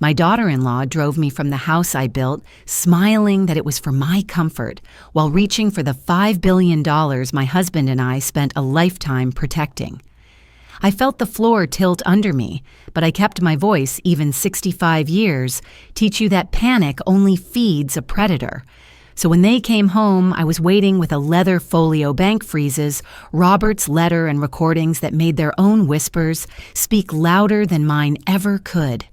My daughter-in-law drove me from the house I built, smiling that it was for my comfort, while reaching for the $5 billion my husband and I spent a lifetime protecting. I felt the floor tilt under me, but I kept my voice. Even 65 years teach you that panic only feeds a predator. So when they came home, I was waiting with a leather folio bank freezes, Robert's letter and recordings that made their own whispers speak louder than mine ever could.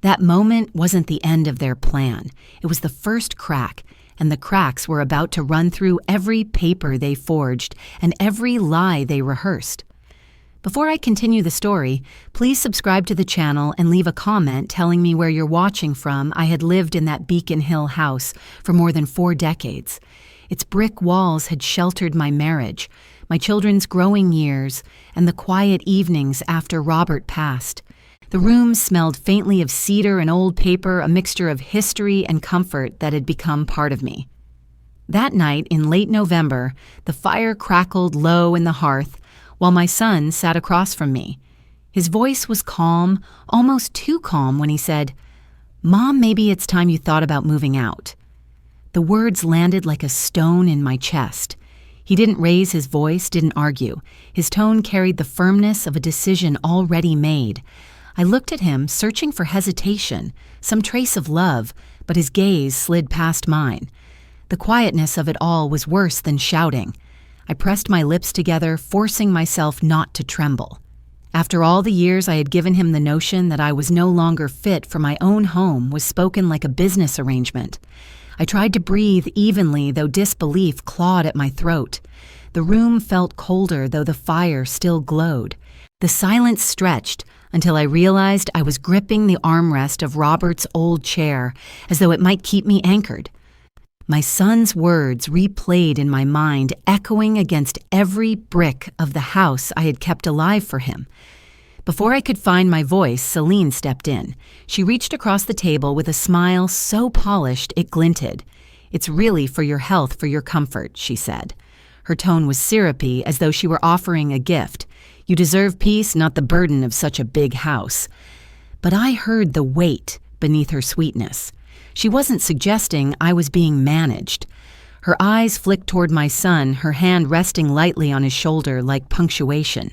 That moment wasn't the end of their plan. It was the first crack, and the cracks were about to run through every paper they forged and every lie they rehearsed. Before I continue the story, please subscribe to the channel and leave a comment telling me where you're watching from. I had lived in that Beacon Hill house for more than 4 decades. Its brick walls had sheltered my marriage, my children's growing years, and the quiet evenings after Robert passed. The room smelled faintly of cedar and old paper, a mixture of history and comfort that had become part of me. That night in late November, the fire crackled low in the hearth, while my son sat across from me. His voice was calm, almost too calm, when he said, "Mom, maybe it's time you thought about moving out." The words landed like a stone in my chest. He didn't raise his voice, didn't argue. His tone carried the firmness of a decision already made. I looked at him, searching for hesitation, some trace of love, but his gaze slid past mine. The quietness of it all was worse than shouting. I pressed my lips together, forcing myself not to tremble. After all the years I had given him, the notion that I was no longer fit for my own home was spoken like a business arrangement. I tried to breathe evenly, though disbelief clawed at my throat. The room felt colder, though the fire still glowed. The silence stretched until I realized I was gripping the armrest of Robert's old chair, as though it might keep me anchored. My son's words replayed in my mind, echoing against every brick of the house I had kept alive for him. Before I could find my voice, Celine stepped in. She reached across the table with a smile so polished it glinted. "It's really for your health, for your comfort," she said. Her tone was syrupy, as though she were offering a gift. "You deserve peace, not the burden of such a big house." But I heard the weight beneath her sweetness. She wasn't suggesting I was being managed. Her eyes flicked toward my son, her hand resting lightly on his shoulder like punctuation.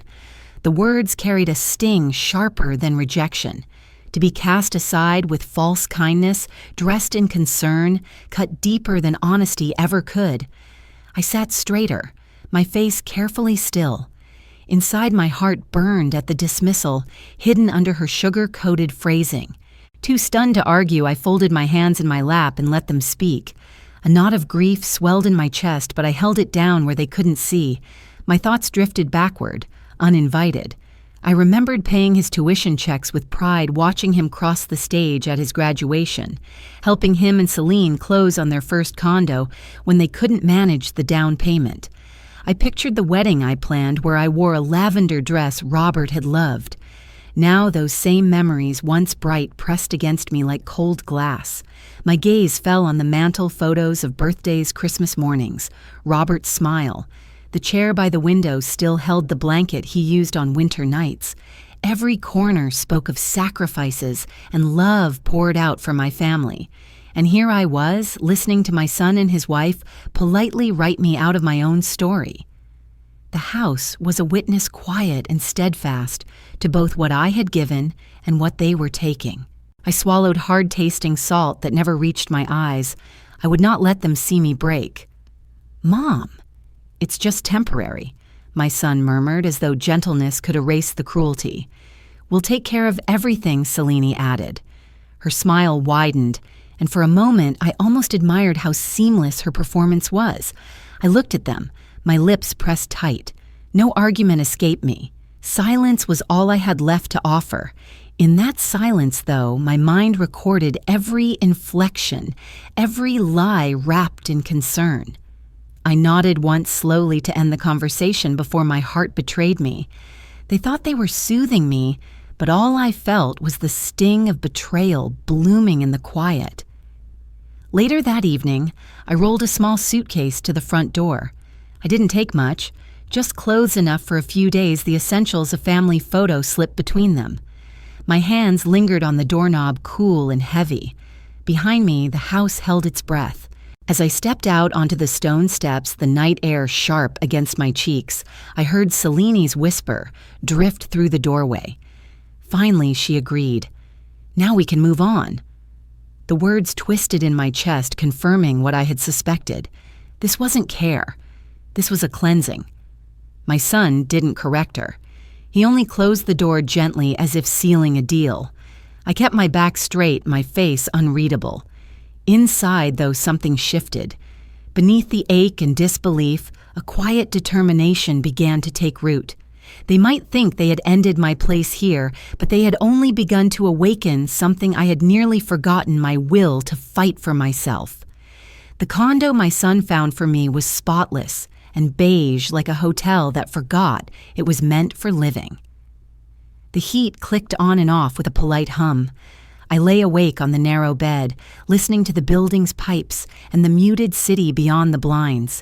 The words carried a sting sharper than rejection. To be cast aside with false kindness, dressed in concern, cut deeper than honesty ever could. I sat straighter, my face carefully still. Inside, my heart burned at the dismissal, hidden under her sugar-coated phrasing. Too stunned to argue, I folded my hands in my lap and let them speak. A knot of grief swelled in my chest, but I held it down where they couldn't see. My thoughts drifted backward, uninvited. I remembered paying his tuition checks with pride, watching him cross the stage at his graduation, helping him and Celine close on their first condo when they couldn't manage the down payment. I pictured the wedding I planned, where I wore a lavender dress Robert had loved. Now those same memories, once bright, pressed against me like cold glass. My gaze fell on the mantel photos of birthdays, Christmas mornings, Robert's smile. The chair by the window still held the blanket he used on winter nights. Every corner spoke of sacrifices and love poured out for my family. And here I was, listening to my son and his wife politely write me out of my own story. The house was a witness, quiet and steadfast, to both what I had given and what they were taking. I swallowed hard-tasting salt that never reached my eyes. I would not let them see me break. "Mom, it's just temporary," my son murmured, as though gentleness could erase the cruelty. "We'll take care of everything," Celine added. Her smile widened, and for a moment I almost admired how seamless her performance was. I looked at them, my lips pressed tight. No argument escaped me. Silence was all I had left to offer. In that silence, though, my mind recorded every inflection, every lie wrapped in concern. I nodded once slowly to end the conversation before my heart betrayed me. They thought they were soothing me, but all I felt was the sting of betrayal blooming in the quiet. Later that evening, I rolled a small suitcase to the front door. I didn't take much, just clothes enough for a few days, the essentials a family photo slipped between them. My hands lingered on the doorknob, cool and heavy. Behind me, the house held its breath. As I stepped out onto the stone steps, the night air sharp against my cheeks, I heard Celine's whisper drift through the doorway. Finally, she agreed. Now we can move on. The words twisted in my chest, confirming what I had suspected. This wasn't care. This was a cleansing. My son didn't correct her. He only closed the door gently, as if sealing a deal. I kept my back straight, my face unreadable. Inside, though, something shifted. Beneath the ache and disbelief, a quiet determination began to take root. They might think they had ended my place here, but they had only begun to awaken something I had nearly forgotten, my will to fight for myself. The condo my son found for me was spotless and beige, like a hotel that forgot it was meant for living. The heat clicked on and off with a polite hum. I lay awake on the narrow bed, listening to the building's pipes and the muted city beyond the blinds.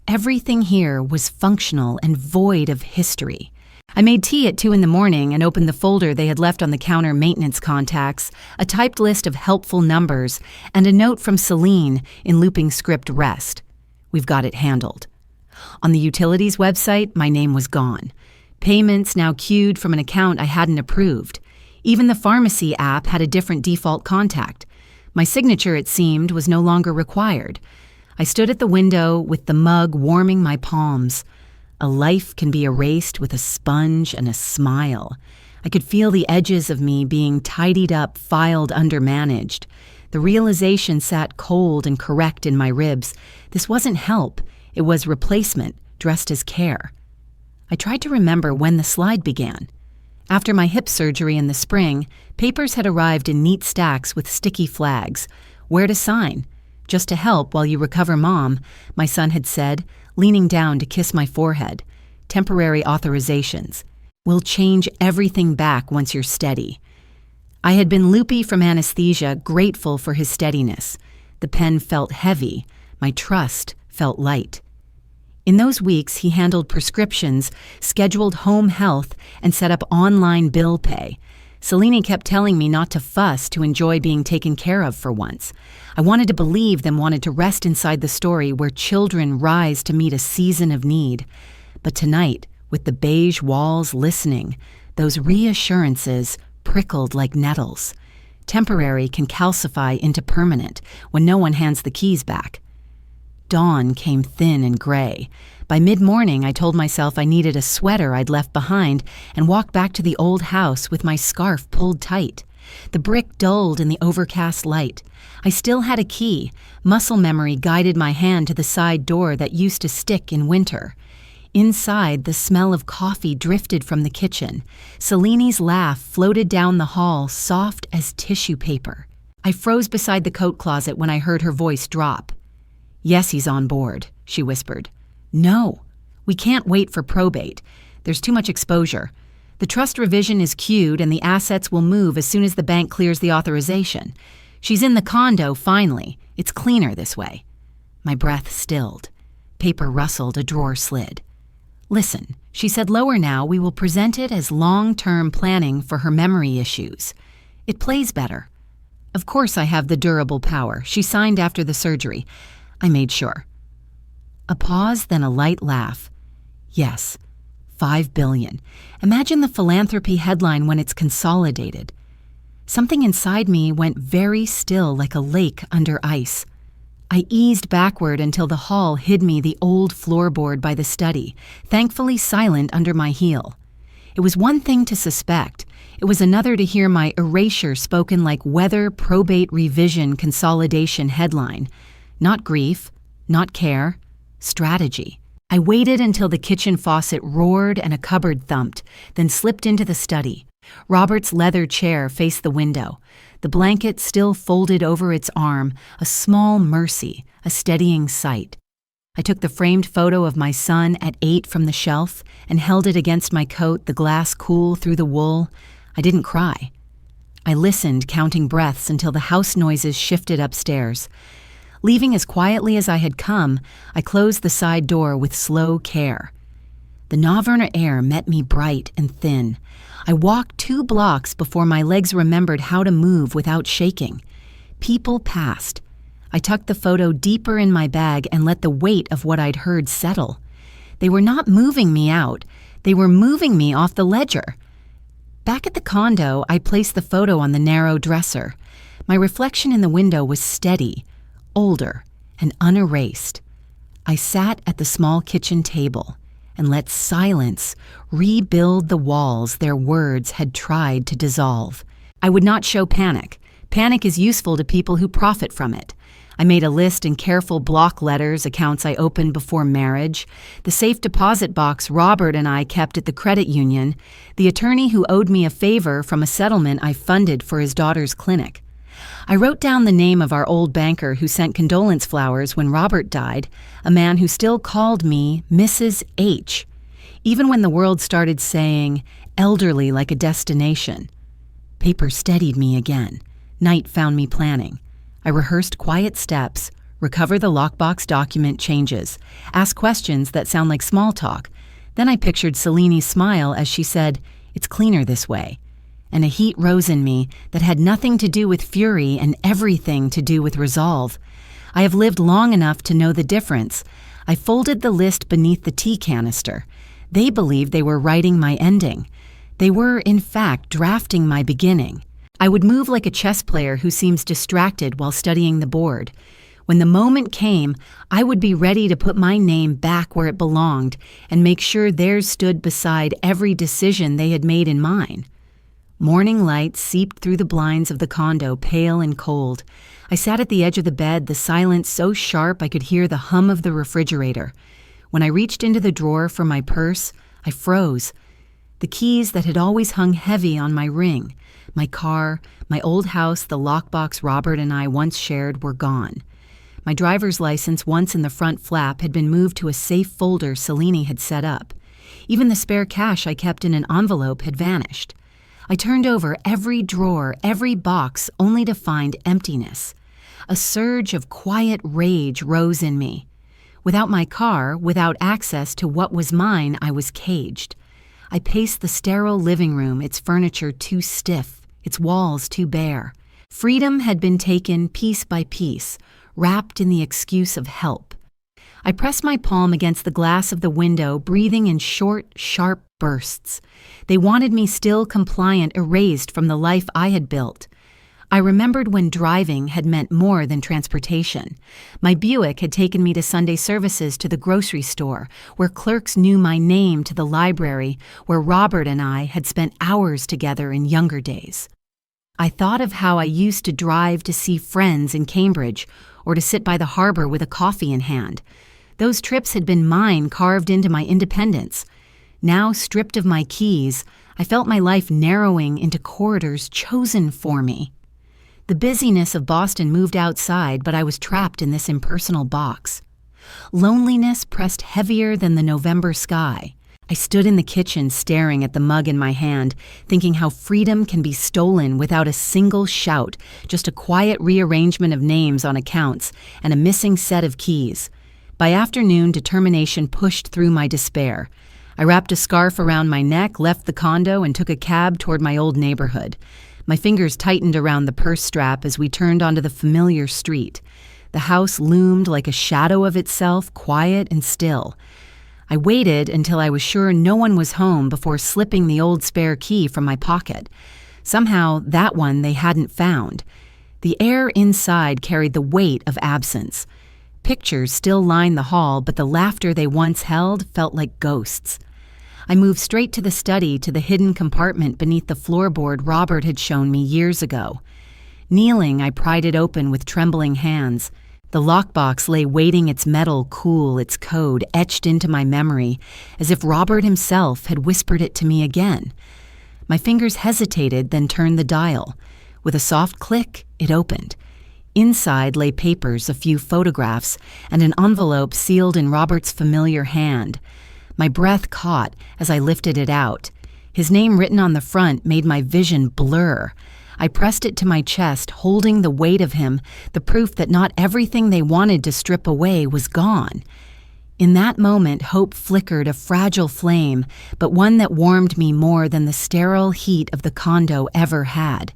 Everything here was functional and void of history. I made tea at 2 a.m. and opened the folder they had left on the counter, maintenance contacts, a typed list of helpful numbers, and a note from Celine in looping script rest. We've got it handled. On the utilities website, my name was gone. Payments now queued from an account I hadn't approved. Even the pharmacy app had a different default contact. My signature, it seemed, was no longer required. I stood at the window with the mug warming my palms. A life can be erased with a sponge and a smile. I could feel the edges of me being tidied up, filed, undermanaged. The realization sat cold and correct in my ribs. This wasn't help. It was replacement, dressed as care. I tried to remember when the slide began. After my hip surgery in the spring, papers had arrived in neat stacks with sticky flags. Where to sign? Just to help while you recover, Mom, my son had said, leaning down to kiss my forehead. Temporary authorizations. We'll change everything back once you're steady. I had been loopy from anesthesia, grateful for his steadiness. The pen felt heavy. My trust felt light. In those weeks, he handled prescriptions, scheduled home health, and set up online bill pay. Celine kept telling me not to fuss, to enjoy being taken care of for once. I wanted to believe them, wanted to rest inside the story where children rise to meet a season of need. But tonight, with the beige walls listening, those reassurances prickled like nettles. Temporary can calcify into permanent when no one hands the keys back. Dawn came thin and gray. By mid-morning, I told myself I needed a sweater I'd left behind and walked back to the old house with my scarf pulled tight. The brick dulled in the overcast light. I still had a key. Muscle memory guided my hand to the side door that used to stick in winter. Inside, the smell of coffee drifted from the kitchen. Celine's laugh floated down the hall, soft as tissue paper. I froze beside the coat closet when I heard her voice drop. "Yes, he's on board," she whispered. "No, we can't wait for probate. There's too much exposure. The trust revision is queued and the assets will move as soon as the bank clears the authorization. She's in the condo, finally. It's cleaner this way." My breath stilled. Paper rustled, a drawer slid. "Listen," she said lower now, "we will present it as long-term planning for her memory issues. It plays better. Of course I have the durable power. She signed after the surgery. I made sure." A pause, then a light laugh. "Yes, $5 billion. Imagine the philanthropy headline when it's consolidated." Something inside me went very still, like a lake under ice. I eased backward until the hall hid me the old floorboard by the study, thankfully silent under my heel. It was one thing to suspect. It was another to hear my erasure spoken like weather probate revision consolidation headline. Not grief, not care, strategy. I waited until the kitchen faucet roared and a cupboard thumped, then slipped into the study. Robert's leather chair faced the window. The blanket still folded over its arm, a small mercy, a steadying sight. I took the framed photo of my son at 8 from the shelf and held it against my coat, the glass cool through the wool. I didn't cry. I listened, counting breaths until the house noises shifted upstairs. Leaving as quietly as I had come, I closed the side door with slow care. The Navajo air met me bright and thin. I walked 2 blocks before my legs remembered how to move without shaking. People passed. I tucked the photo deeper in my bag and let the weight of what I'd heard settle. They were not moving me out. They were moving me off the ledger. Back at the condo, I placed the photo on the narrow dresser. My reflection in the window was steady, older, and unerased. I sat at the small kitchen table and let silence rebuild the walls their words had tried to dissolve. I would not show panic. Panic is useful to people who profit from it. I made a list in careful block letters, accounts I opened before marriage, the safe deposit box Robert and I kept at the credit union, the attorney who owed me a favor from a settlement I funded for his daughter's clinic. I wrote down the name of our old banker who sent condolence flowers when Robert died, a man who still called me Mrs. H, even when the world started saying elderly like a destination. Paper steadied me again. Night found me planning. I rehearsed quiet steps, recover the lockbox document changes, ask questions that sound like small talk. Then I pictured Celine's smile as she said, "It's cleaner this way." And a heat rose in me that had nothing to do with fury and everything to do with resolve. I have lived long enough to know the difference. I folded the list beneath the tea canister. They believed they were writing my ending. They were, in fact, drafting my beginning. I would move like a chess player who seems distracted while studying the board. When the moment came, I would be ready to put my name back where it belonged and make sure theirs stood beside every decision they had made in mine. Morning light seeped through the blinds of the condo, pale and cold. I sat at the edge of the bed, the silence so sharp I could hear the hum of the refrigerator. When I reached into the drawer for my purse, I froze. The keys that had always hung heavy on my ring, my car, my old house the lockbox Robert and I once shared were gone. My driver's license, once in the front flap, had been moved to a safe folder Celine had set up. Even the spare cash I kept in an envelope had vanished. I turned over every drawer, every box, only to find emptiness. A surge of quiet rage rose in me. Without my car, without access to what was mine, I was caged. I paced the sterile living room, its furniture too stiff, its walls too bare. Freedom had been taken piece by piece, wrapped in the excuse of help. I pressed my palm against the glass of the window, breathing in short, sharp bursts. They wanted me still compliant, erased from the life I had built. I remembered when driving had meant more than transportation. My Buick had taken me to Sunday services, to the grocery store, where clerks knew my name, to the library, where Robert and I had spent hours together in younger days. I thought of how I used to drive to see friends in Cambridge, or to sit by the harbor with a coffee in hand. Those trips had been mine, carved into my independence. Now, stripped of my keys, I felt my life narrowing into corridors chosen for me. The busyness of Boston moved outside, but I was trapped in this impersonal box. Loneliness pressed heavier than the November sky. I stood in the kitchen staring at the mug in my hand, thinking how freedom can be stolen without a single shout, just a quiet rearrangement of names on accounts and a missing set of keys. By afternoon, determination pushed through my despair. I wrapped a scarf around my neck, left the condo, and took a cab toward my old neighborhood. My fingers tightened around the purse strap as we turned onto the familiar street. The house loomed like a shadow of itself, quiet and still. I waited until I was sure no one was home before slipping the old spare key from my pocket. Somehow, that one they hadn't found. The air inside carried the weight of absence. Pictures still lined the hall, but the laughter they once held felt like ghosts. I moved straight to the study, to the hidden compartment beneath the floorboard Robert had shown me years ago. Kneeling, I pried it open with trembling hands. The lockbox lay waiting, its metal cool, its code etched into my memory, as if Robert himself had whispered it to me again. My fingers hesitated, then turned the dial. With a soft click, it opened. Inside lay papers, a few photographs, and an envelope sealed in Robert's familiar hand. My breath caught as I lifted it out. His name written on the front made my vision blur. I pressed it to my chest, holding the weight of him, the proof that not everything they wanted to strip away was gone. In that moment, hope flickered a fragile flame, but one that warmed me more than the sterile heat of the condo ever had.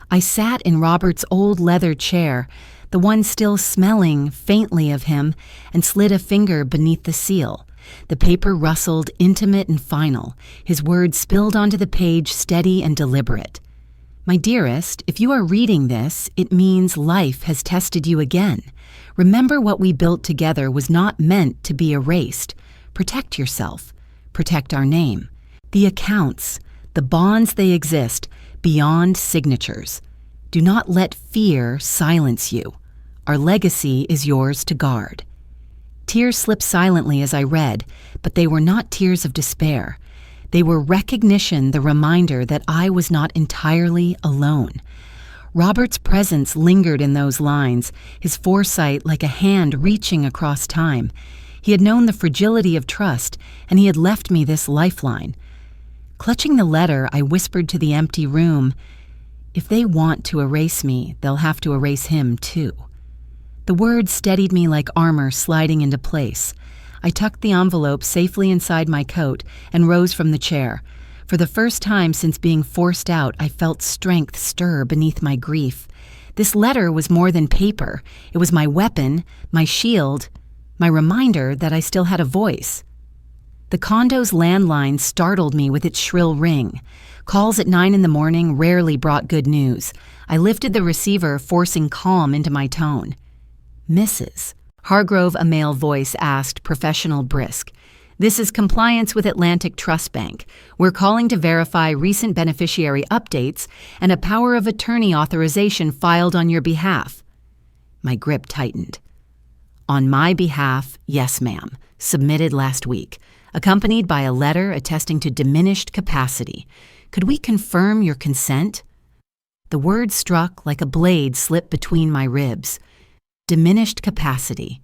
I sat in Robert's old leather chair, the one still smelling faintly of him, and slid a finger beneath the seal. The paper rustled, intimate and final. His words spilled onto the page, steady and deliberate. My dearest, if you are reading this, it means life has tested you again. Remember, what we built together was not meant to be erased. Protect yourself. Protect our name. The accounts, the bonds, they exist beyond signatures. Do not let fear silence you. Our legacy is yours to guard. Tears slipped silently as I read, but they were not tears of despair. They were recognition, the reminder that I was not entirely alone. Robert's presence lingered in those lines, his foresight like a hand reaching across time. He had known the fragility of trust, and he had left me this lifeline. Clutching the letter, I whispered to the empty room, "If they want to erase me, they'll have to erase him too." The words steadied me like armor sliding into place. I tucked the envelope safely inside my coat and rose from the chair. For the first time since being forced out, I felt strength stir beneath my grief. This letter was more than paper. It was my weapon, my shield, my reminder that I still had a voice. The condo's landline startled me with its shrill ring. Calls at 9 a.m. rarely brought good news. I lifted the receiver, forcing calm into my tone. "Mrs. Hargrove," a male voice asked, professional brisk. "This is compliance with Atlantic Trust Bank. We're calling to verify recent beneficiary updates and a power of attorney authorization filed on your behalf." My grip tightened. "On my behalf, yes, ma'am. Submitted last week, accompanied by a letter attesting to diminished capacity. Could we confirm your consent?" The word struck like a blade slipped between my ribs. Diminished capacity.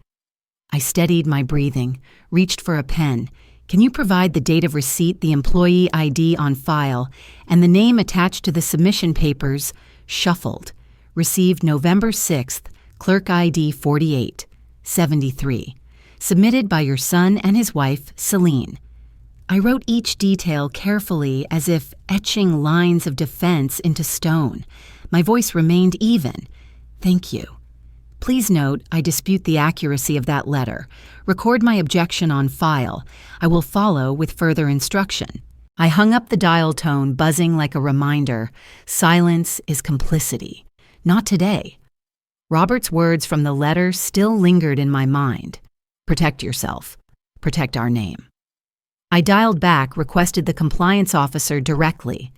I steadied my breathing, reached for a pen. "Can you provide the date of receipt, the employee ID on file, and the name attached to the submission papers?" Shuffled. Received November 6th, clerk ID 4873. Submitted by your son and his wife, Celine. I wrote each detail carefully, as if etching lines of defense into stone. My voice remained even. "Thank you. Please note, I dispute the accuracy of that letter. Record my objection on file. I will follow with further instruction." I hung up the dial tone, buzzing like a reminder. Silence is complicity. Not today. Robert's words from the letter still lingered in my mind. Protect yourself. Protect our name. I dialed back, requested the compliance officer directly.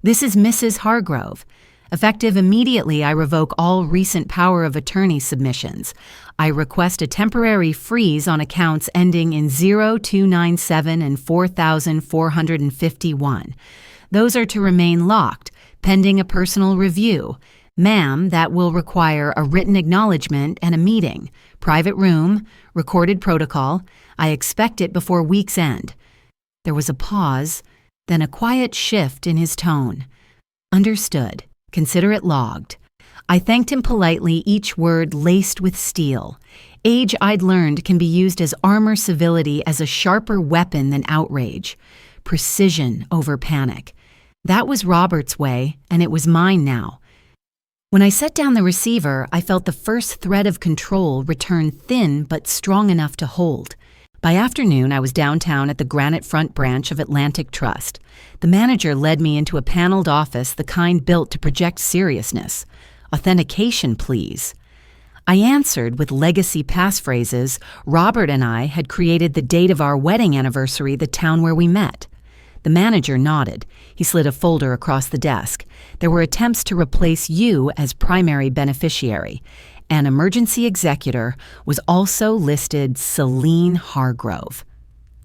"This is Mrs. Hargrove. Effective immediately, I revoke all recent power of attorney submissions. I request a temporary freeze on accounts ending in 0297 and 4451. Those are to remain locked, pending a personal review. Ma'am, that will require a written acknowledgement and a meeting. Private room, recorded protocol. I expect it before week's end." There was a pause, then a quiet shift in his tone. "Understood. Consider it logged." I thanked him politely, each word laced with steel. Age, I'd learned, can be used as armor, civility as a sharper weapon than outrage. Precision over panic. That was Robert's way, and it was mine now. When I set down the receiver, I felt the first thread of control return, thin but strong enough to hold. By afternoon, I was downtown at the Granite Front branch of Atlantic Trust. The manager led me into a paneled office, the kind built to project seriousness. "Authentication, please." I answered with legacy passphrases. Robert and I had created the date of our wedding anniversary, the town where we met. The manager nodded. He slid a folder across the desk. There were attempts to replace you as primary beneficiary. An emergency executor was also listed, Celine Hargrove.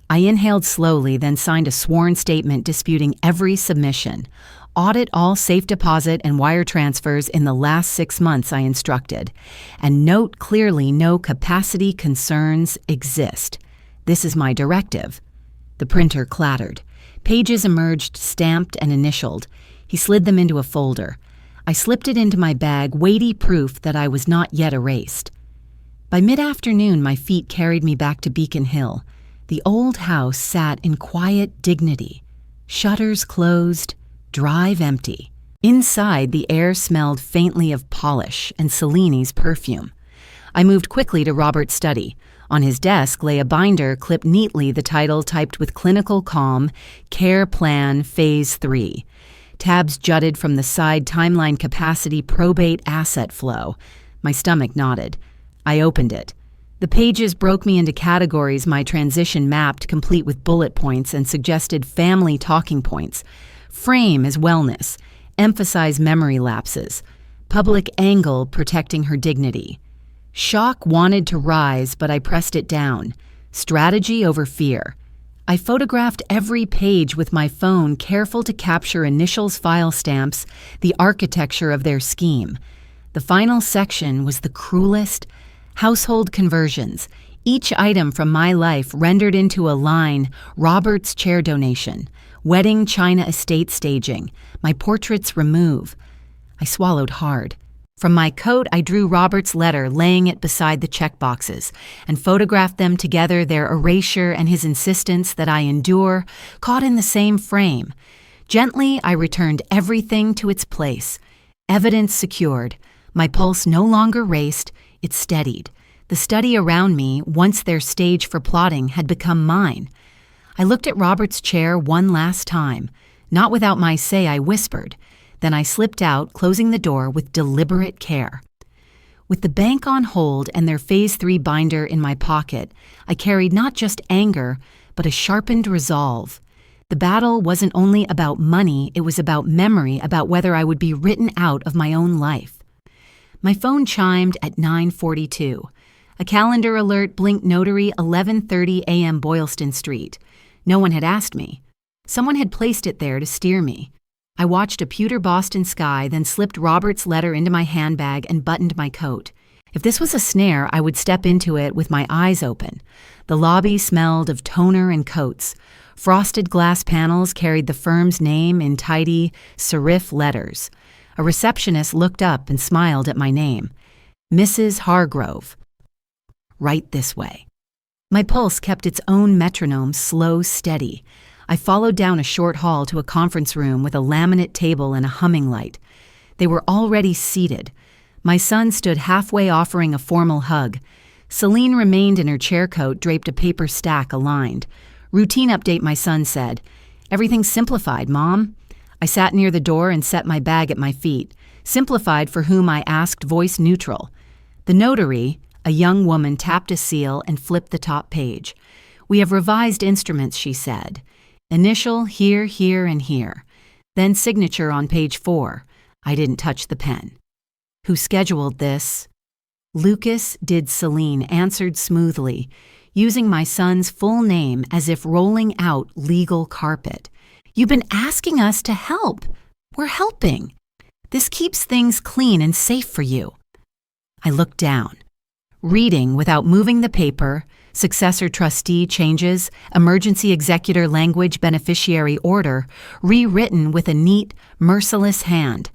I inhaled slowly, then signed a sworn statement disputing every submission. Audit all safe deposit and wire transfers in the last 6 months, I instructed. And note clearly no capacity concerns exist. This is my directive. The printer clattered. Pages emerged, stamped and initialed. He slid them into a folder. I slipped it into my bag, weighty proof that I was not yet erased. By mid-afternoon, my feet carried me back to Beacon Hill. The old house sat in quiet dignity. Shutters closed, drive empty. Inside, the air smelled faintly of polish and Cellini's perfume. I moved quickly to Robert's study. On his desk lay a binder clipped neatly, the title typed with clinical calm, Care Plan Phase 3. Tabs jutted from the side, timeline capacity, probate asset flow. My stomach nodded. I opened it. The pages broke me into categories my transition mapped, complete with bullet points and suggested family talking points. Frame as wellness. Emphasize memory lapses. Public angle protecting her dignity. Shock wanted to rise, but I pressed it down. Strategy over fear. I photographed every page with my phone, careful to capture initials, file stamps, the architecture of their scheme. The final section was the cruelest. Household conversions. Each item from my life rendered into a line. Robert's chair donation. Wedding china estate staging. My portraits remove. I swallowed hard. From my coat, I drew Robert's letter, laying it beside the checkboxes, and photographed them together, their erasure and his insistence that I endure, caught in the same frame. Gently, I returned everything to its place. Evidence secured. My pulse no longer raced, it steadied. The study around me, once their stage for plotting, had become mine. I looked at Robert's chair one last time. Not without my say, I whispered. Then I slipped out, closing the door with deliberate care. With the bank on hold and their Phase 3 binder in my pocket, I carried not just anger, but a sharpened resolve. The battle wasn't only about money, it was about memory, about whether I would be written out of my own life. My phone chimed at 9:42. A calendar alert blinked, notary, 11:30 a.m. Boylston Street. No one had asked me. Someone had placed it there to steer me. I watched a pewter Boston sky, then slipped Robert's letter into my handbag and buttoned my coat. If this was a snare, I would step into it with my eyes open. The lobby smelled of toner and coats. Frosted glass panels carried the firm's name in tidy serif letters. A receptionist looked up and smiled at my name. Mrs. Hargrove. Right this way. My pulse kept its own metronome, slow, steady. I followed down a short hall to a conference room with a laminate table and a humming light. They were already seated. My son stood halfway, offering a formal hug. Celine remained in her chair coat, draped a paper stack aligned. Routine update, my son said. Everything's simplified, Mom. I sat near the door and set my bag at my feet. Simplified for whom, I asked, voice neutral. The notary, a young woman, tapped a seal and flipped the top page. We have revised instruments, she said. Initial here, here, and here. Then signature on page 4. I didn't touch the pen. Who scheduled this? Lucas did, Celine answered smoothly, using my son's full name as if rolling out legal carpet. You've been asking us to help. We're helping. This keeps things clean and safe for you. I looked down. Reading without moving the paper, successor trustee changes, emergency executor language, beneficiary order, rewritten with a neat, merciless hand.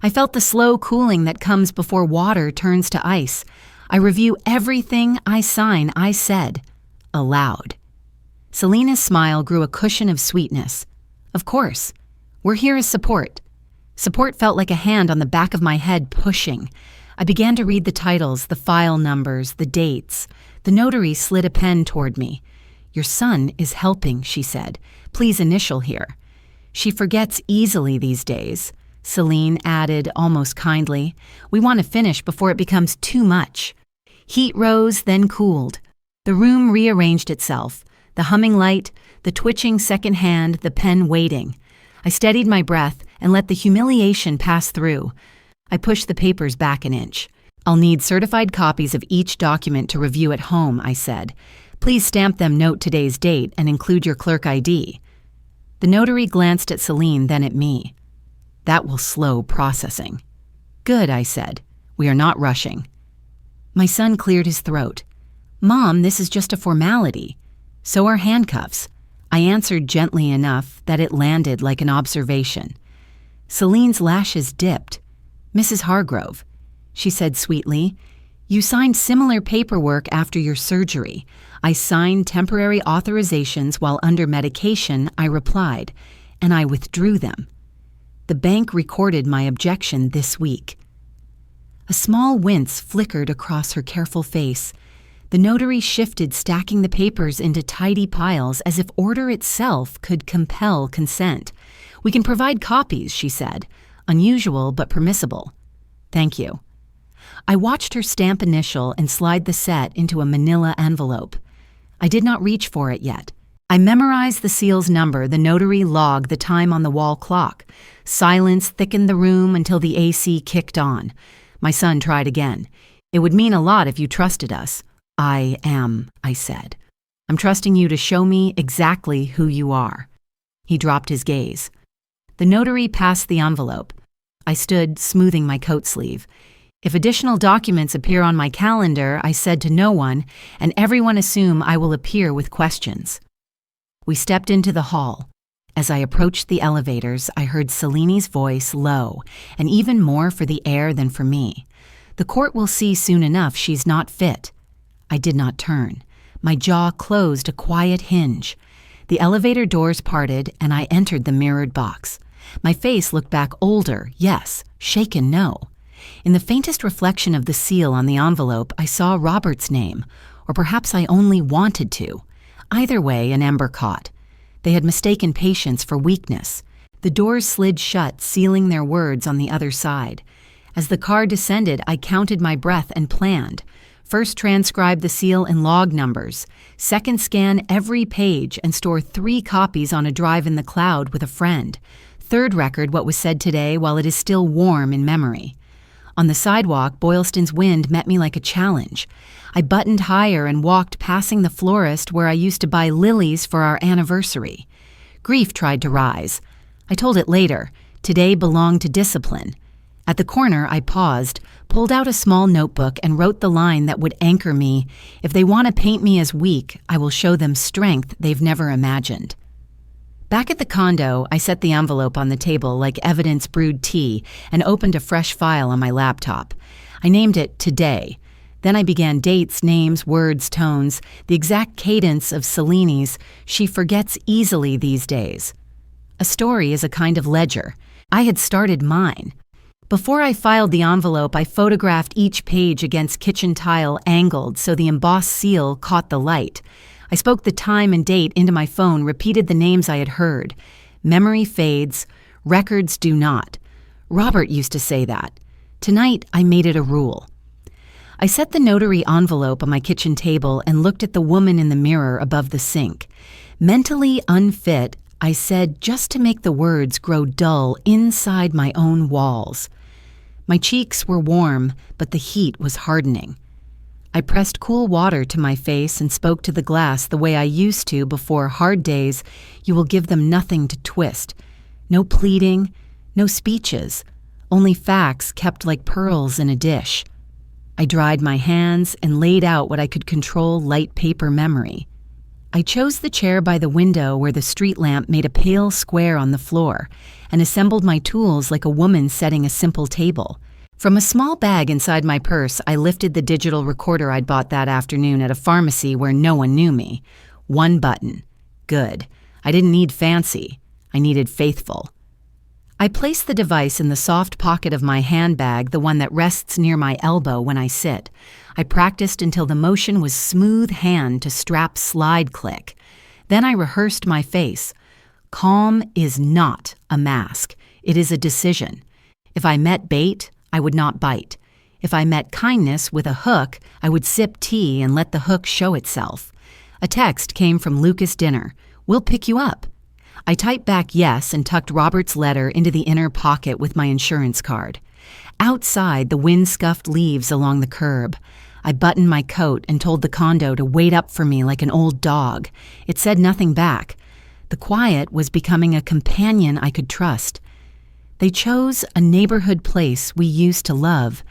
I felt the slow cooling that comes before water turns to ice. I review everything I sign, I said, aloud. Selena's smile grew a cushion of sweetness. Of course. We're here as support. Support felt like a hand on the back of my head pushing. I began to read the titles, the file numbers, the dates. The notary slid a pen toward me. Your son is helping, she said. Please initial here. She forgets easily these days. Celine added almost kindly. We want to finish before it becomes too much. Heat rose, then cooled. The room rearranged itself. The humming light, the twitching second hand, the pen waiting. I steadied my breath and let the humiliation pass through. I pushed the papers back an inch. I'll need certified copies of each document to review at home, I said. Please stamp them, note today's date, and include your clerk ID. The notary glanced at Celine, then at me. That will slow processing. Good, I said. We are not rushing. My son cleared his throat. Mom, this is just a formality. So are handcuffs. I answered gently enough that it landed like an observation. Celine's lashes dipped. Mrs. Hargrove, she said sweetly, You signed similar paperwork after your surgery. I signed temporary authorizations while under medication, I replied, and I withdrew them. The bank recorded my objection this week. A small wince flickered across her careful face. The notary shifted, stacking the papers into tidy piles as if order itself could compel consent. We can provide copies, she said. Unusual but permissible. Thank you. I watched her stamp initial and slide the set into a manila envelope. I did not reach for it yet. I memorized the seal's number. The notary logged the time on the wall clock. Silence thickened the room until the AC kicked on. My son tried again. It would mean a lot if you trusted us. I said. I'm trusting you to show me exactly who you are. He dropped his gaze. The notary passed the envelope. I stood, smoothing my coat sleeve. If additional documents appear on my calendar, I said to no one, and everyone assume I will appear with questions. We stepped into the hall. As I approached the elevators, I heard Celine's voice low, and even more for the air than for me. The court will see soon enough she's not fit. I did not turn. My jaw closed a quiet hinge. The elevator doors parted, and I entered the mirrored box. My face looked back older, yes, shaken, no. In the faintest reflection of the seal on the envelope, I saw Robert's name, or perhaps I only wanted to. Either way, an ember caught. They had mistaken patience for weakness. The doors slid shut, sealing their words on the other side. As the car descended, I counted my breath and planned. First, transcribe the seal in log numbers. Second, scan every page and store 3 copies on a drive in the cloud with a friend. Third, record what was said today while it is still warm in memory. On the sidewalk, Boylston's wind met me like a challenge. I buttoned higher and walked passing the florist where I used to buy lilies for our anniversary. Grief tried to rise. I told it later. Today belonged to discipline. At the corner, I paused, pulled out a small notebook, and wrote the line that would anchor me. If they want to paint me as weak, I will show them strength they've never imagined. Back at the condo, I set the envelope on the table like evidence brewed tea and opened a fresh file on my laptop. I named it Today. Then I began dates, names, words, tones, the exact cadence of Celine's "she forgets easily these days." A story is a kind of ledger. I had started mine. Before I filed the envelope, I photographed each page against kitchen tile angled so the embossed seal caught the light. I spoke the time and date into my phone, repeated the names I had heard. Memory fades, records do not. Robert used to say that. Tonight, I made it a rule. I set the notary envelope on my kitchen table and looked at the woman in the mirror above the sink. Mentally unfit, I said just to make the words grow dull inside my own walls. My cheeks were warm, but the heat was hardening. I pressed cool water to my face and spoke to the glass the way I used to before hard days. You will give them nothing to twist. No pleading, no speeches, only facts kept like pearls in a dish. I dried my hands and laid out what I could control light paper memory. I chose the chair by the window where the street lamp made a pale square on the floor and assembled my tools like a woman setting a simple table. From a small bag inside my purse, I lifted the digital recorder I'd bought that afternoon at a pharmacy where no one knew me. 1 button. Good. I didn't need fancy. I needed faithful. I placed the device in the soft pocket of my handbag, the one that rests near my elbow when I sit. I practiced until the motion was smooth hand to strap slide click. Then I rehearsed my face. Calm is not a mask. It is a decision. If I met bait, I would not bite. If I met kindness with a hook, I would sip tea and let the hook show itself. A text came from Lucas Dinner. We'll pick you up. I typed back yes and tucked Robert's letter into the inner pocket with my insurance card. Outside, the wind scuffed leaves along the curb. I buttoned my coat and told the condo to wait up for me like an old dog. It said nothing back. The quiet was becoming a companion I could trust. They chose a neighborhood place we used to love.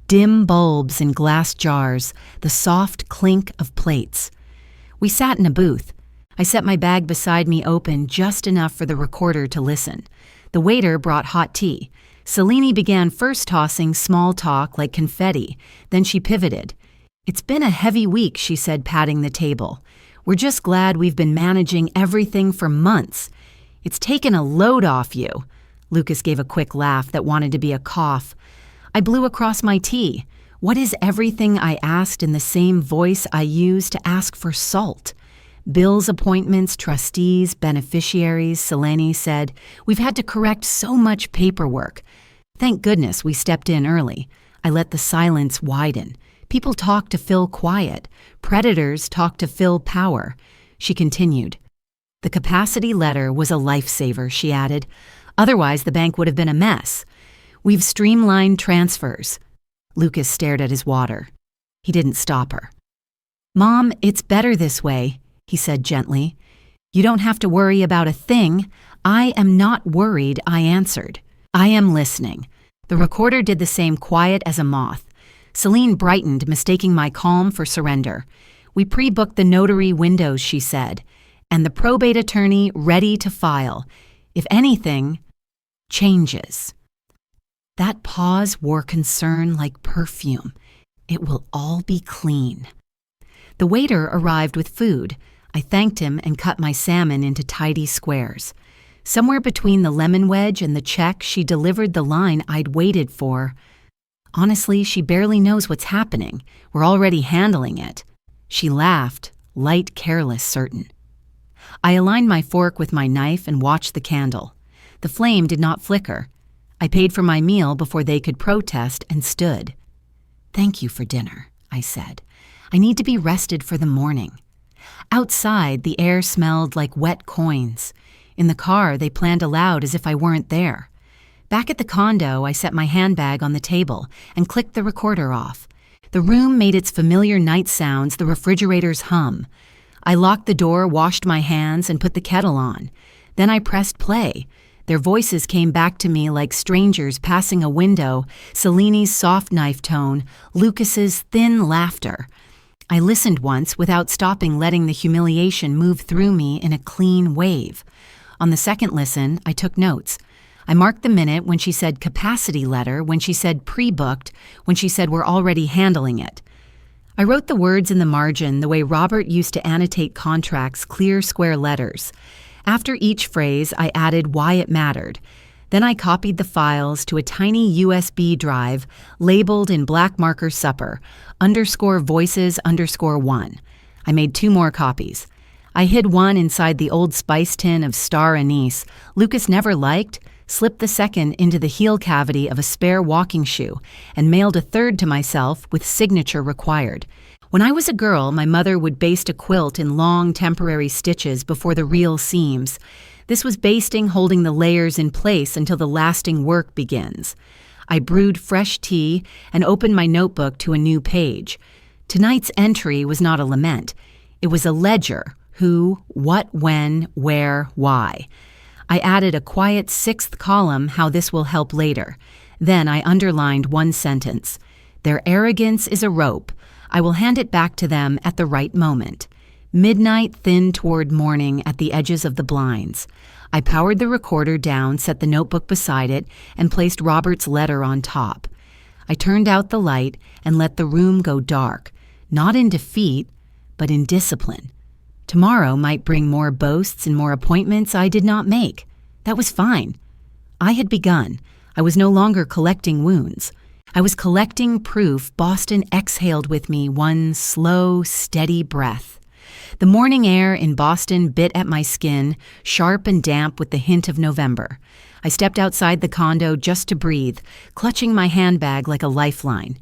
Dim bulbs in glass jars, the soft clink of plates. We sat in a booth. I set my bag beside me open just enough for the recorder to listen. The waiter brought hot tea. Selene began first tossing small talk like confetti. Then she pivoted. "It's been a heavy week," she said, patting the table. "We're just glad we've been managing everything for months. It's taken a load off you." Lucas gave a quick laugh that wanted to be a cough. I blew across my tea. "What is everything?" I asked in the same voice I used to ask for salt. "Bills, appointments, trustees, beneficiaries," Selene said. "We've had to correct so much paperwork. Thank goodness we stepped in early." I let the silence widen. People talk to fill quiet. Predators talk to fill power. She continued. "The capacity letter was a lifesaver," she added. "Otherwise, the bank would have been a mess. We've streamlined transfers." Lucas stared at his water. He didn't stop her. "Mom, it's better this way," he said gently. "You don't have to worry about a thing." "I am not worried," I answered. "I am listening." The recorder did the same, quiet as a moth. Selene brightened, mistaking my calm for surrender. "We pre-booked the notary windows," she said, "and the probate attorney ready to file. If anything changes." That pause wore concern like perfume. It will all be clean. The waiter arrived with food. I thanked him and cut my salmon into tidy squares. Somewhere between the lemon wedge and the check, she delivered the line I'd waited for. "Honestly, she barely knows what's happening. We're already handling it." She laughed, light, careless, certain. I aligned my fork with my knife and watched the candle. The flame did not flicker. I paid for my meal before they could protest and stood. "Thank you for dinner," I said. "I need to be rested for the morning." Outside, the air smelled like wet coins. In the car, they planned aloud as if I weren't there. Back at the condo, I set my handbag on the table and clicked the recorder off. The room made its familiar night sounds, the refrigerator's hum. I locked the door, washed my hands, and put the kettle on. Then I pressed play. Their voices came back to me like strangers passing a window, Selene's soft knife tone, Lucas's thin laughter. I listened once without stopping, letting the humiliation move through me in a clean wave. On the second listen, I took notes. I marked the minute when she said capacity letter, when she said pre-booked, when she said we're already handling it. I wrote the words in the margin the way Robert used to annotate contracts, clear square letters. After each phrase, I added why it mattered. Then I copied the files to a tiny USB drive labeled in black marker supper, _voices_1. I made 2 more copies. I hid one inside the old spice tin of star anise Lucas never liked, slipped the second into the heel cavity of a spare walking shoe, and mailed a third to myself with signature required. When I was a girl, my mother would baste a quilt in long temporary stitches before the real seams. This was basting, holding the layers in place until the lasting work begins. I brewed fresh tea and opened my notebook to a new page. Tonight's entry was not a lament. It was a ledger. Who, what, when, where, why. I added a quiet 6th column, how this will help later. Then I underlined one sentence. Their arrogance is a rope. I will hand it back to them at the right moment. Midnight thinned toward morning at the edges of the blinds. I powered the recorder down, set the notebook beside it, and placed Robert's letter on top. I turned out the light and let the room go dark, not in defeat, but in discipline. Tomorrow might bring more boasts and more appointments I did not make. That was fine. I had begun. I was no longer collecting wounds. I was collecting proof Boston exhaled with me one slow, steady breath. The morning air in Boston bit at my skin, sharp and damp with the hint of November. I stepped outside the condo just to breathe, clutching my handbag like a lifeline.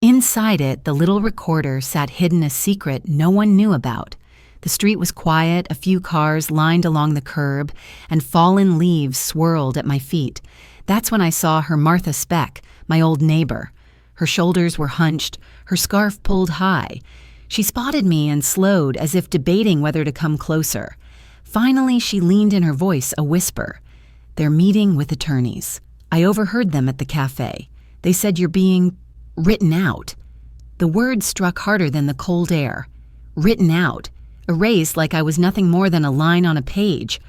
Inside it, the little recorder sat hidden a secret no one knew about. The street was quiet, a few cars lined along the curb, and fallen leaves swirled at my feet. That's when I saw her Martha Speck, my old neighbor. Her shoulders were hunched, her scarf pulled high. She spotted me and slowed, as if debating whether to come closer. Finally, she leaned in her voice, a whisper. "They're meeting with attorneys. I overheard them at the cafe. They said you're being written out." The word struck harder than the cold air. Written out. Erased like I was nothing more than a line on a page.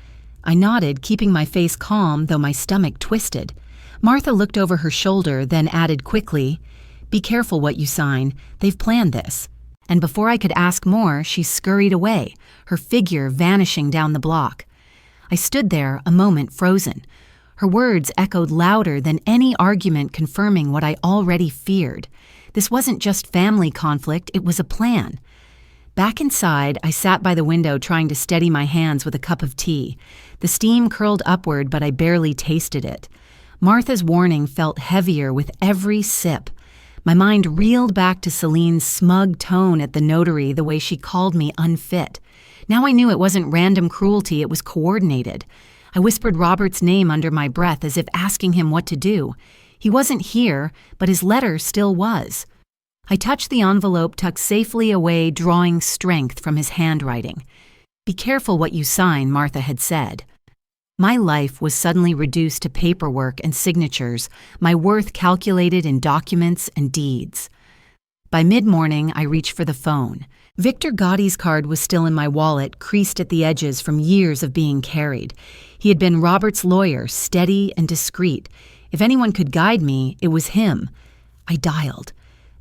I nodded, keeping my face calm, though my stomach twisted. Martha looked over her shoulder, then added quickly, "Be careful what you sign. They've planned this." And before I could ask more, she scurried away, her figure vanishing down the block. I stood there, a moment frozen. Her words echoed louder than any argument confirming what I already feared. This wasn't just family conflict, it was a plan. Back inside, I sat by the window trying to steady my hands with a cup of tea. The steam curled upward, but I barely tasted it. Martha's warning felt heavier with every sip. My mind reeled back to Celine's smug tone at the notary, the way she called me unfit. Now I knew it wasn't random cruelty, it was coordinated. I whispered Robert's name under my breath as if asking him what to do. He wasn't here, but his letter still was. I touched the envelope tucked safely away, drawing strength from his handwriting. "Be careful what you sign," Martha had said. My life was suddenly reduced to paperwork and signatures, my worth calculated in documents and deeds. By mid-morning, I reached for the phone. Victor Gotti's card was still in my wallet, creased at the edges from years of being carried. He had been Robert's lawyer, steady and discreet. If anyone could guide me, it was him. I dialed.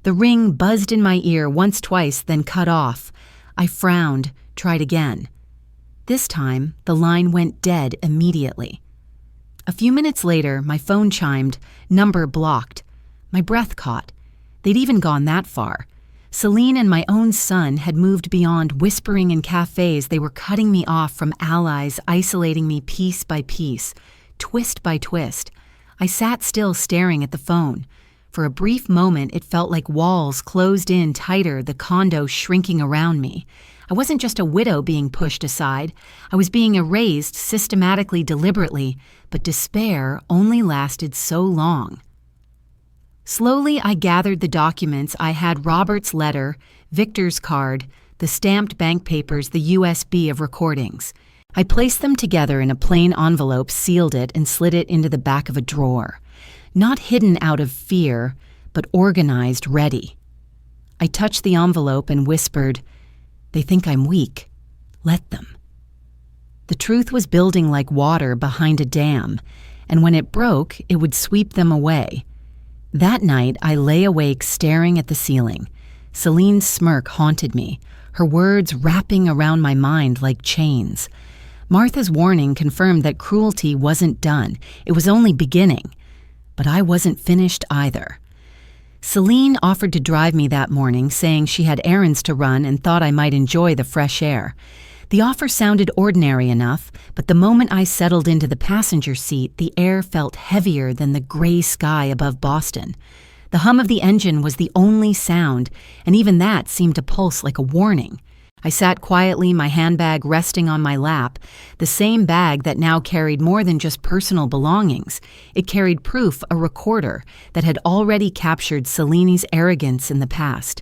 The ring buzzed in my ear once, twice, then cut off. I frowned, tried again. This time, the line went dead immediately. A few minutes later, my phone chimed, number blocked. My breath caught. They'd even gone that far. Celine and my own son had moved beyond whispering in cafes. They were cutting me off from allies, isolating me piece by piece, twist by twist. I sat still staring at the phone. For a brief moment, it felt like walls closed in tighter, the condo shrinking around me. I wasn't just a widow being pushed aside. I was being erased systematically, deliberately, but despair only lasted so long. Slowly, I gathered the documents. I had Robert's letter, Victor's card, the stamped bank papers, the USB of recordings. I placed them together in a plain envelope, sealed it, and slid it into the back of a drawer. Not hidden out of fear, but organized, ready. I touched the envelope and whispered, "They think I'm weak. Let them." The truth was building like water behind a dam, and when it broke, it would sweep them away. That night, I lay awake staring at the ceiling. Celine's smirk haunted me, her words wrapping around my mind like chains. Martha's warning confirmed that cruelty wasn't done. It was only beginning. But I wasn't finished either. Celine offered to drive me that morning, saying she had errands to run and thought I might enjoy the fresh air. The offer sounded ordinary enough, but the moment I settled into the passenger seat, the air felt heavier than the gray sky above Boston. The hum of the engine was the only sound, and even that seemed to pulse like a warning. I sat quietly, my handbag resting on my lap, the same bag that now carried more than just personal belongings. It carried proof, a recorder, that had already captured Celine's arrogance in the past.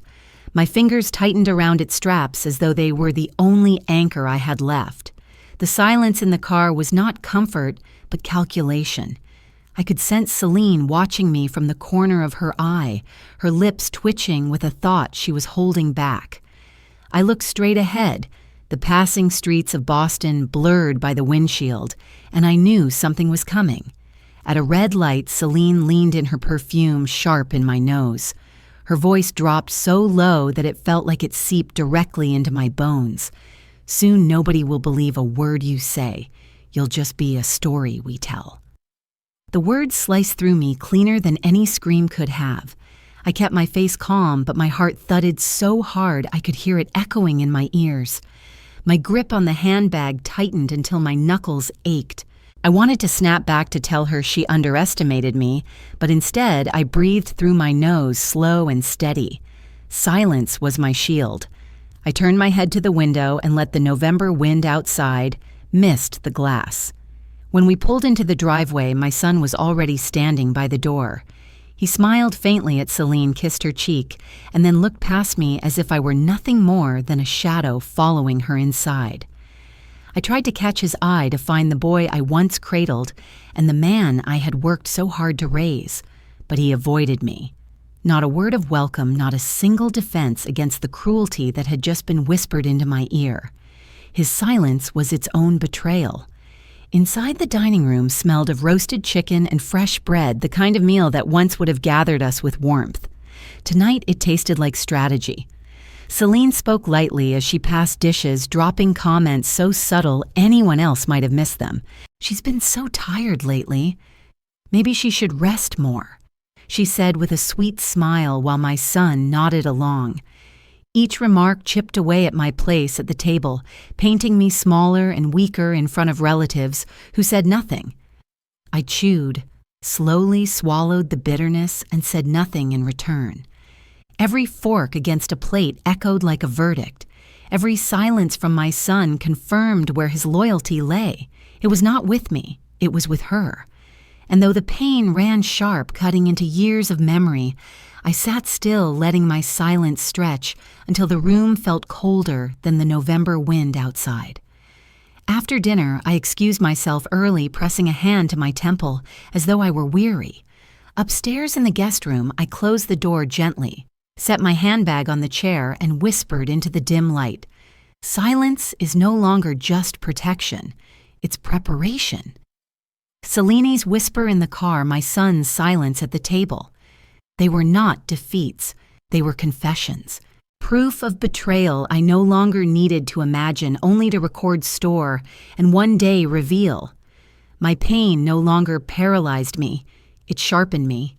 My fingers tightened around its straps as though they were the only anchor I had left. The silence in the car was not comfort, but calculation. I could sense Celine watching me from the corner of her eye, her lips twitching with a thought she was holding back. I looked straight ahead, the passing streets of Boston blurred by the windshield, and I knew something was coming. At a red light, Celine leaned in her perfume sharp in my nose. Her voice dropped so low that it felt like it seeped directly into my bones. "Soon nobody will believe a word you say. You'll just be a story we tell." The words sliced through me cleaner than any scream could have. I kept my face calm, but my heart thudded so hard I could hear it echoing in my ears. My grip on the handbag tightened until my knuckles ached. I wanted to snap back to tell her she underestimated me, but instead I breathed through my nose, slow and steady. Silence was my shield. I turned my head to the window and let the November wind outside mist the glass. When we pulled into the driveway, my son was already standing by the door. He smiled faintly at Celine, kissed her cheek, and then looked past me as if I were nothing more than a shadow following her inside. I tried to catch his eye to find the boy I once cradled and the man I had worked so hard to raise, but he avoided me. Not a word of welcome, not a single defense against the cruelty that had just been whispered into my ear. His silence was its own betrayal. Inside the dining room smelled of roasted chicken and fresh bread, the kind of meal that once would have gathered us with warmth. Tonight it tasted like strategy. Celine spoke lightly as she passed dishes, dropping comments so subtle anyone else might have missed them. "She's been so tired lately. Maybe she should rest more," she said with a sweet smile while my son nodded along. Each remark chipped away at my place at the table, painting me smaller and weaker in front of relatives who said nothing. I chewed, slowly swallowed the bitterness, and said nothing in return. Every fork against a plate echoed like a verdict. Every silence from my son confirmed where his loyalty lay. It was not with me, it was with her. And though the pain ran sharp, cutting into years of memory, I sat still, letting my silence stretch until the room felt colder than the November wind outside. After dinner, I excused myself early, pressing a hand to my temple as though I were weary. Upstairs in the guest room, I closed the door gently, set my handbag on the chair, and whispered into the dim light. Silence is no longer just protection, it's preparation. Celine's whisper in the car, my son's silence at the table. They were not defeats, they were confessions. Proof of betrayal I no longer needed to imagine, only to record, store, and one day reveal. My pain no longer paralyzed me, it sharpened me.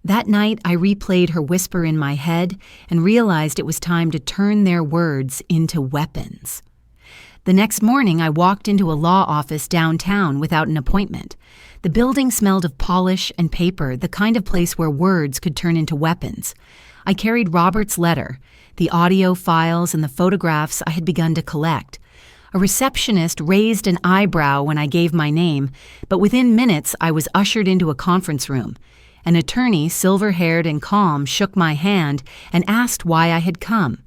That night I replayed her whisper in my head and realized it was time to turn their words into weapons. The next morning I walked into a law office downtown without an appointment. The building smelled of polish and paper, the kind of place where words could turn into weapons. I carried Robert's letter, the audio files, and the photographs I had begun to collect. A receptionist raised an eyebrow when I gave my name, but within minutes I was ushered into a conference room. An attorney, silver-haired and calm, shook my hand and asked why I had come.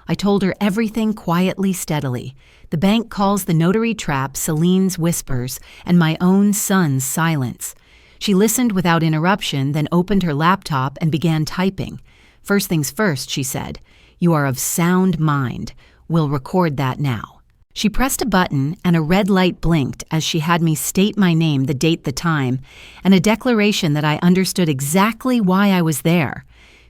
I told her everything quietly, steadily. The bank calls, the notary trap, Celine's whispers, and my own son's silence. She listened without interruption, then opened her laptop and began typing. "First things first," she said. "You are of sound mind. We'll record that now." She pressed a button and a red light blinked as she had me state my name, the date, the time, and a declaration that I understood exactly why I was there.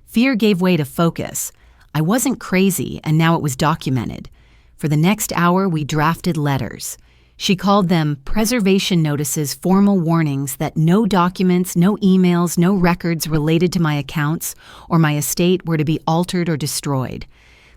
Fear gave way to focus. I wasn't crazy, and now it was documented. For the next hour, we drafted letters. She called them preservation notices, formal warnings that no documents, no emails, no records related to my accounts or my estate were to be altered or destroyed.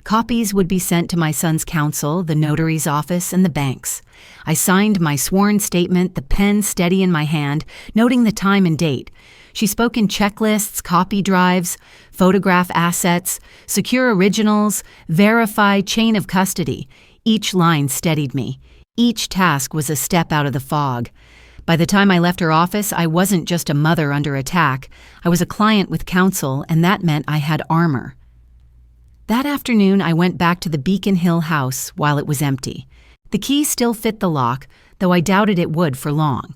Copies would be sent to my son's counsel, the notary's office, and the banks. I signed my sworn statement, the pen steady in my hand, noting the time and date. She spoke in checklists, copy drives, photograph assets, secure originals, verify, chain of custody. Each line steadied me. Each task was a step out of the fog. By the time I left her office, I wasn't just a mother under attack. I was a client with counsel, and that meant I had armor. That afternoon, I went back to the Beacon Hill house while it was empty. The key still fit the lock, though I doubted it would for long.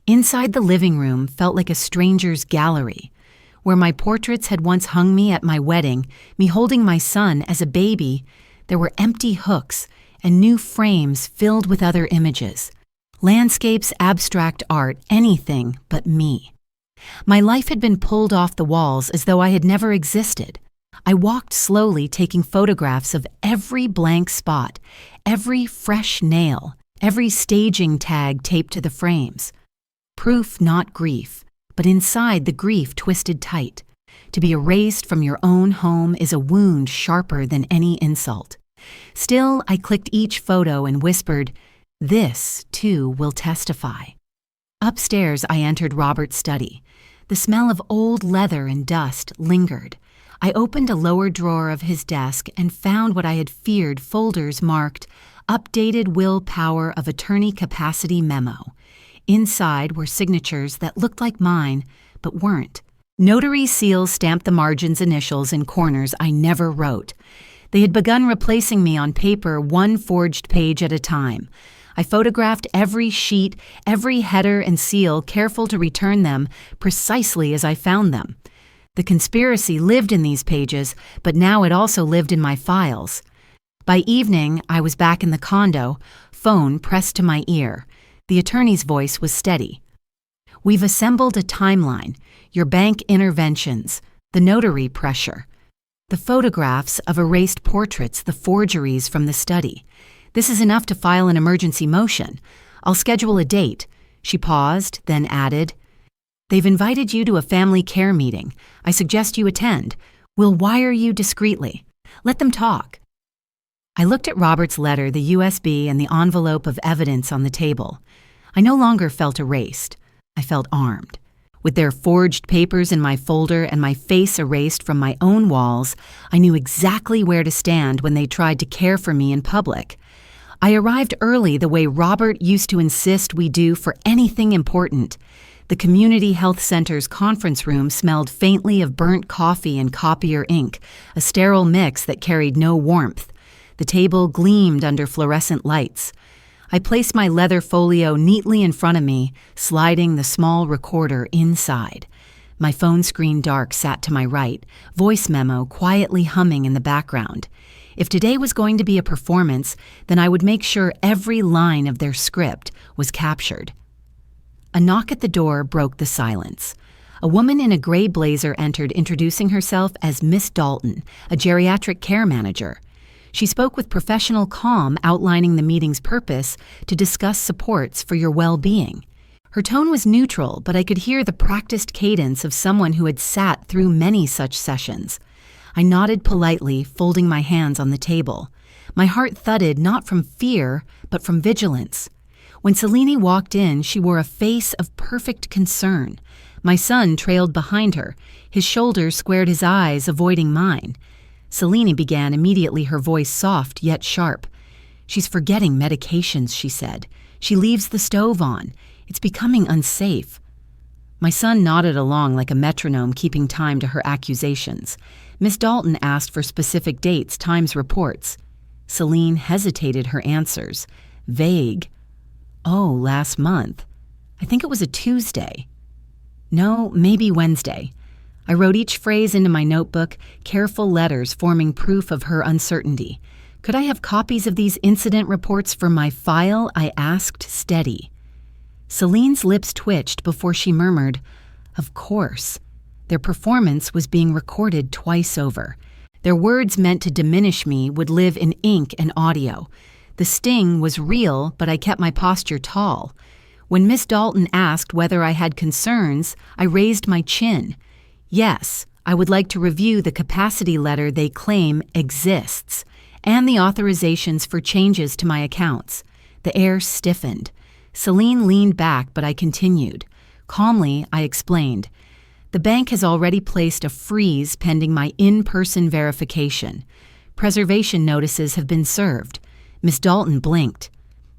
Inside the living room felt like a stranger's gallery. Where my portraits had once hung me at my wedding, me holding my son as a baby, there were empty hooks and new frames filled with other images. Landscapes, abstract art, anything but me. My life had been pulled off the walls as though I had never existed. I walked slowly, taking photographs of every blank spot, every fresh nail, every staging tag taped to the frames. Proof, not grief, but inside the grief twisted tight. To be erased from your own home is a wound sharper than any insult. Still, I clicked each photo and whispered, "This, too, will testify." Upstairs, I entered Robert's study. The smell of old leather and dust lingered. I opened a lower drawer of his desk and found what I had feared, folders marked, "Updated Will Power of Attorney Capacity Memo." Inside were signatures that looked like mine, but weren't. Notary seals stamped the margins, initials, and corners I never wrote. They had begun replacing me on paper, one forged page at a time. I photographed every sheet, every header and seal, careful to return them precisely as I found them. The conspiracy lived in these pages, but now it also lived in my files. By evening, I was back in the condo, phone pressed to my ear. The attorney's voice was steady. "We've assembled a timeline, your bank interventions, the notary pressure, the photographs of erased portraits, the forgeries from the study. This is enough to file an emergency motion. I'll schedule a date." She paused, then added, "They've invited you to a family care meeting. I suggest you attend. We'll wire you discreetly. Let them talk." I looked at Robert's letter, the USB, and the envelope of evidence on the table. I no longer felt erased. I felt armed. With their forged papers in my folder and my face erased from my own walls, I knew exactly where to stand when they tried to care for me in public. I arrived early the way Robert used to insist we do for anything important. The community health center's conference room smelled faintly of burnt coffee and copier ink, a sterile mix that carried no warmth. The table gleamed under fluorescent lights. I placed my leather folio neatly in front of me, sliding the small recorder inside. My phone screen dark sat to my right, voice memo quietly humming in the background. If today was going to be a performance, then I would make sure every line of their script was captured. A knock at the door broke the silence. A woman in a gray blazer entered, introducing herself as Miss Dalton, a geriatric care manager. She spoke with professional calm, outlining the meeting's purpose to discuss supports for your well-being. Her tone was neutral, but I could hear the practiced cadence of someone who had sat through many such sessions. I nodded politely, folding my hands on the table. My heart thudded not from fear, but from vigilance. When Selene walked in, she wore a face of perfect concern. My son trailed behind her. His shoulders squared his eyes, avoiding mine. Selene began immediately, her voice soft yet sharp. "She's forgetting medications," she said. "She leaves the stove on. It's becoming unsafe." My son nodded along like a metronome, keeping time to her accusations. Miss Dalton asked for specific dates, times, reports. Selene hesitated her answers. Vague. "Oh, last month. I think it was a Tuesday." "No, maybe Wednesday." I wrote each phrase into my notebook, careful letters forming proof of her uncertainty. "Could I have copies of these incident reports for my file?" I asked, steady. Celine's lips twitched before she murmured, "Of course." Their performance was being recorded twice over. Their words meant to diminish me would live in ink and audio. The sting was real, but I kept my posture tall. When Miss Dalton asked whether I had concerns, I raised my chin. Yes, I would like to review the capacity letter they claim exists, and the authorizations for changes to my accounts. The air stiffened. Selene leaned back, but I continued. Calmly, I explained. The bank has already placed a freeze pending my in-person verification. Preservation notices have been served. Miss Dalton blinked,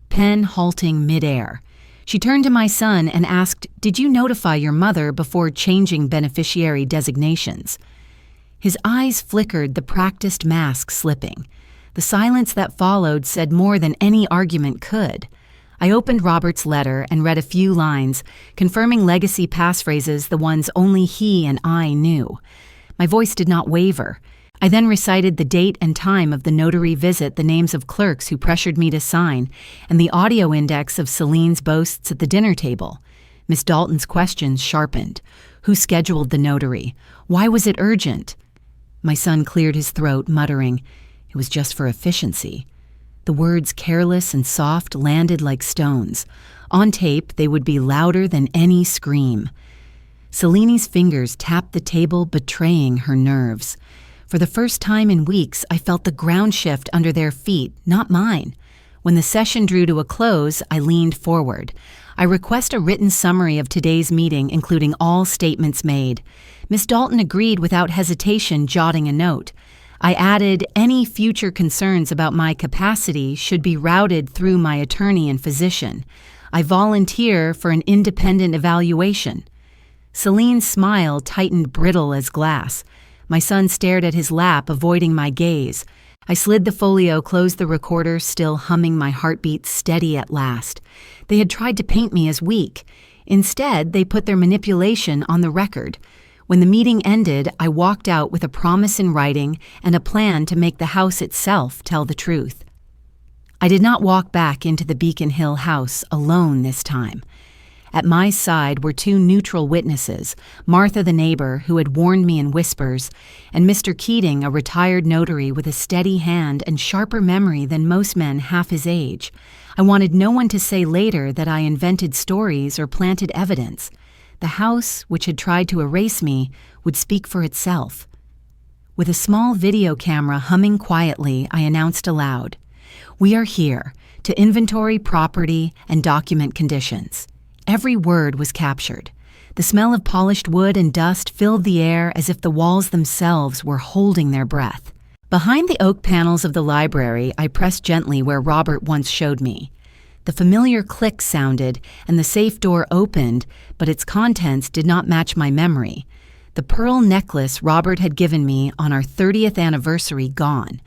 pen halting midair. She turned to my son and asked, "Did you notify your mother before changing beneficiary designations?" His eyes flickered, the practiced mask slipping. The silence that followed said more than any argument could. I opened Robert's letter and read a few lines, confirming legacy passphrases, the ones only he and I knew. My voice did not waver. I then recited the date and time of the notary visit, the names of clerks who pressured me to sign, and the audio index of Celine's boasts at the dinner table. Miss Dalton's questions sharpened. Who scheduled the notary? Why was it urgent? My son cleared his throat, muttering, "It was just for efficiency." The words careless and soft landed like stones. On tape, they would be louder than any scream. Celine's fingers tapped the table, betraying her nerves. For the first time in weeks, I felt the ground shift under their feet, not mine. When the session drew to a close, I leaned forward. I request a written summary of today's meeting, including all statements made. Miss Dalton agreed without hesitation, jotting a note. I added, any future concerns about my capacity should be routed through my attorney and physician. I volunteer for an independent evaluation. Celine's smile tightened, brittle as glass. My son stared at his lap, avoiding my gaze. I slid the folio, closed the recorder, still humming, my heartbeat steady at last. They had tried to paint me as weak. Instead, they put their manipulation on the record. When the meeting ended, I walked out with a promise in writing and a plan to make the house itself tell the truth. I did not walk back into the Beacon Hill house alone this time. At my side were two neutral witnesses, Martha the neighbor, who had warned me in whispers, and Mr. Keating, a retired notary with a steady hand and sharper memory than most men half his age. I wanted no one to say later that I invented stories or planted evidence. The house, which had tried to erase me, would speak for itself. With a small video camera humming quietly, I announced aloud, "We are here to inventory property and document conditions." Every word was captured. The smell of polished wood and dust filled the air as if the walls themselves were holding their breath. Behind the oak panels of the library, I pressed gently where Robert once showed me. The familiar click sounded, and the safe door opened, but its contents did not match my memory. The pearl necklace Robert had given me on our 30th anniversary gone.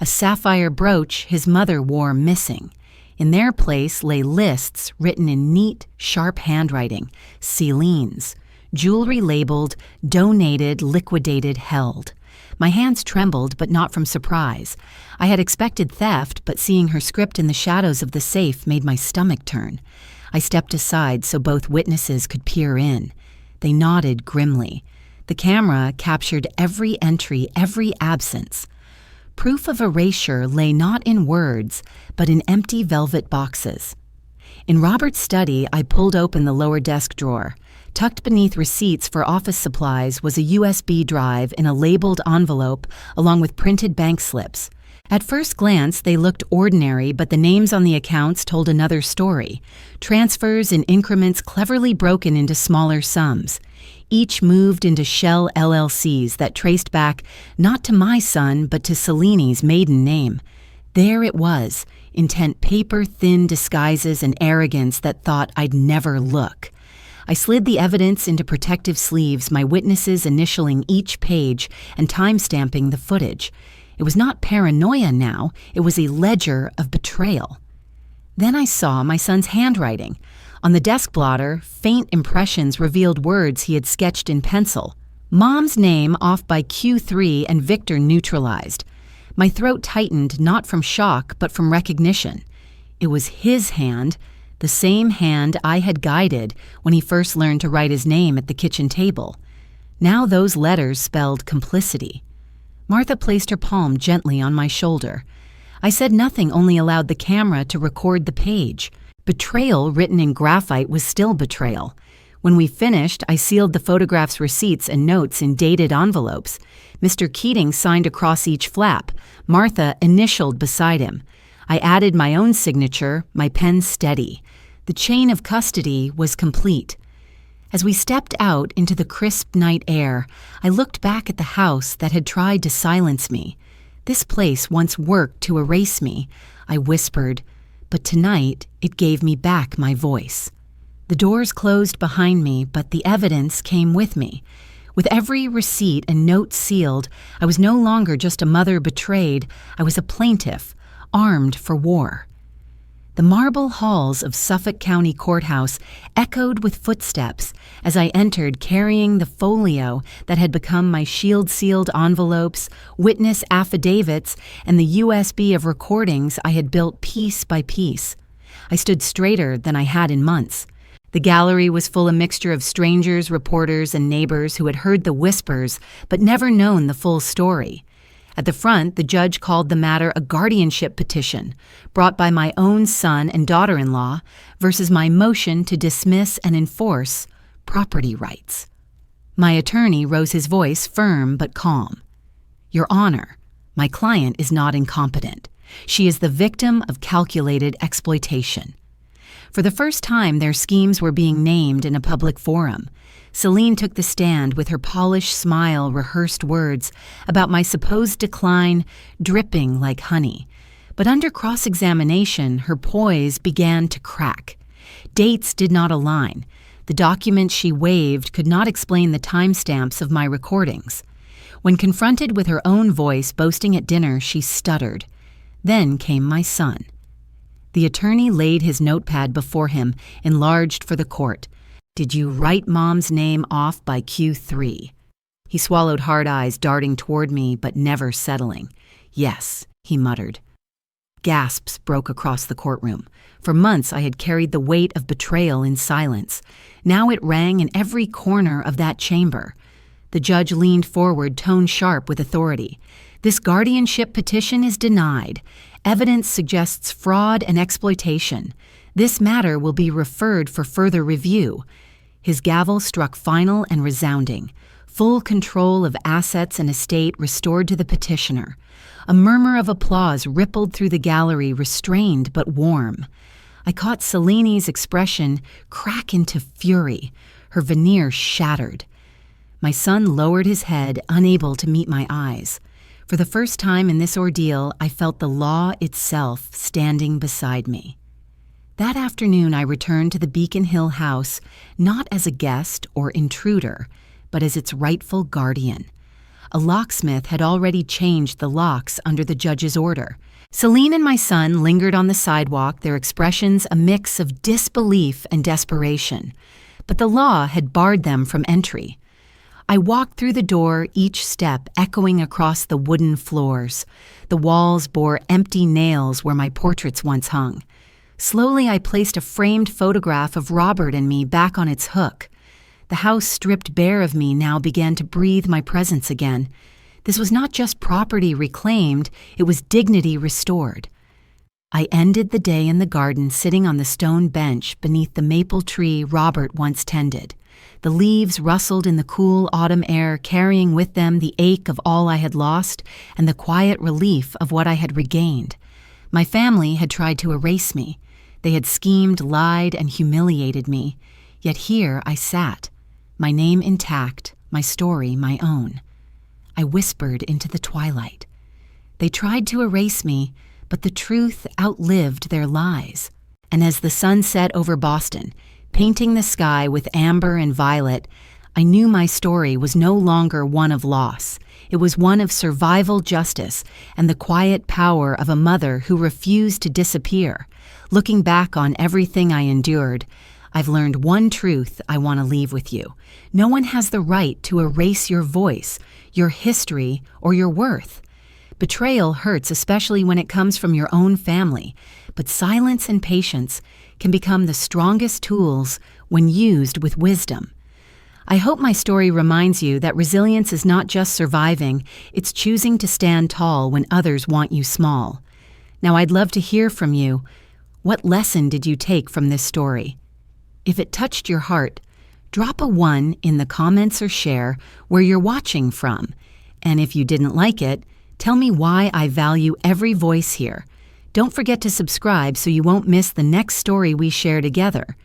A sapphire brooch his mother wore missing. In their place lay lists written in neat, sharp handwriting, Celine's, jewelry labeled, donated, liquidated, held. My hands trembled, but not from surprise. I had expected theft, but seeing her script in the shadows of the safe made my stomach turn. I stepped aside so both witnesses could peer in. They nodded grimly. The camera captured every entry, every absence. Proof of erasure lay not in words, but in empty velvet boxes. In Robert's study, I pulled open the lower desk drawer. Tucked beneath receipts for office supplies was a USB drive in a labeled envelope along with printed bank slips. At first glance, they looked ordinary, but the names on the accounts told another story. Transfers in increments cleverly broken into smaller sums. Each moved into shell LLCs that traced back not to my son, but to Celine's maiden name. There it was, intent paper-thin disguises and arrogance that thought I'd never look. I slid the evidence into protective sleeves, my witnesses initialing each page and time-stamping the footage. It was not paranoia now, it was a ledger of betrayal. Then I saw my son's handwriting. On the desk blotter, faint impressions revealed words he had sketched in pencil. Mom's name off by Q3 and Victor neutralized. My throat tightened not from shock but from recognition. It was his hand, the same hand I had guided when he first learned to write his name at the kitchen table. Now those letters spelled complicity. Martha placed her palm gently on my shoulder. I said nothing, only allowed the camera to record the page. Betrayal written in graphite was still betrayal. When we finished, I sealed the photograph's receipts and notes in dated envelopes. Mr. Keating signed across each flap. Martha initialed beside him. I added my own signature, my pen steady. The chain of custody was complete. As we stepped out into the crisp night air, I looked back at the house that had tried to silence me. This place once worked to erase me, I whispered, but tonight it gave me back my voice. The doors closed behind me, but the evidence came with me. With every receipt and note sealed, I was no longer just a mother betrayed, I was a plaintiff, armed for war. The marble halls of Suffolk County Courthouse echoed with footsteps as I entered carrying the folio that had become my shield-sealed envelopes, witness affidavits, and the USB of recordings I had built piece by piece. I stood straighter than I had in months. The gallery was full a mixture of strangers, reporters, and neighbors who had heard the whispers but never known the full story. At the front, the judge called the matter a guardianship petition, brought by my own son and daughter-in-law, versus my motion to dismiss and enforce property rights. My attorney rose his voice firm but calm. Your Honor, my client is not incompetent. She is the victim of calculated exploitation. For the first time, their schemes were being named in a public forum. Celine took the stand with her polished smile, rehearsed words about my supposed decline dripping like honey. But under cross-examination, her poise began to crack. Dates did not align. The documents she waved could not explain the timestamps of my recordings. When confronted with her own voice boasting at dinner, she stuttered. Then came my son. The attorney laid his notepad before him, enlarged for the court. Did you write Mom's name off by Q3? He swallowed, hard eyes darting toward me but never settling. Yes, he muttered. Gasps broke across the courtroom. For months I had carried the weight of betrayal in silence. Now it rang in every corner of that chamber. The judge leaned forward, tone sharp with authority. This guardianship petition is denied. Evidence suggests fraud and exploitation. This matter will be referred for further review. His gavel struck final and resounding. Full control of assets and estate restored to the petitioner. A murmur of applause rippled through the gallery, restrained but warm. I caught Celine's expression crack into fury, her veneer shattered. My son lowered his head, unable to meet my eyes. For the first time in this ordeal, I felt the law itself standing beside me. That afternoon, I returned to the Beacon Hill house, not as a guest or intruder, but as its rightful guardian. A locksmith had already changed the locks under the judge's order. Celine and my son lingered on the sidewalk, their expressions a mix of disbelief and desperation. But the law had barred them from entry. I walked through the door, each step echoing across the wooden floors. The walls bore empty nails where my portraits once hung. Slowly, I placed a framed photograph of Robert and me back on its hook. The house stripped bare of me now began to breathe my presence again. This was not just property reclaimed, it was dignity restored. I ended the day in the garden sitting on the stone bench beneath the maple tree Robert once tended. The leaves rustled in the cool autumn air, carrying with them the ache of all I had lost and the quiet relief of what I had regained. My family had tried to erase me. They had schemed, lied, and humiliated me. Yet here I sat, my name intact, my story my own. I whispered into the twilight. They tried to erase me, but the truth outlived their lies. And as the sun set over Boston, painting the sky with amber and violet, I knew my story was no longer one of loss. It was one of survival justice and the quiet power of a mother who refused to disappear. Looking back on everything I endured, I've learned one truth I want to leave with you. No one has the right to erase your voice, your history, or your worth. Betrayal hurts, especially when it comes from your own family, but silence and patience can become the strongest tools when used with wisdom. I hope my story reminds you that resilience is not just surviving, it's choosing to stand tall when others want you small. Now, I'd love to hear from you. What lesson did you take from this story? If it touched your heart, drop a 1 in the comments or share where you're watching from. And if you didn't like it, tell me why. I value every voice here. Don't forget to subscribe so you won't miss the next story we share together.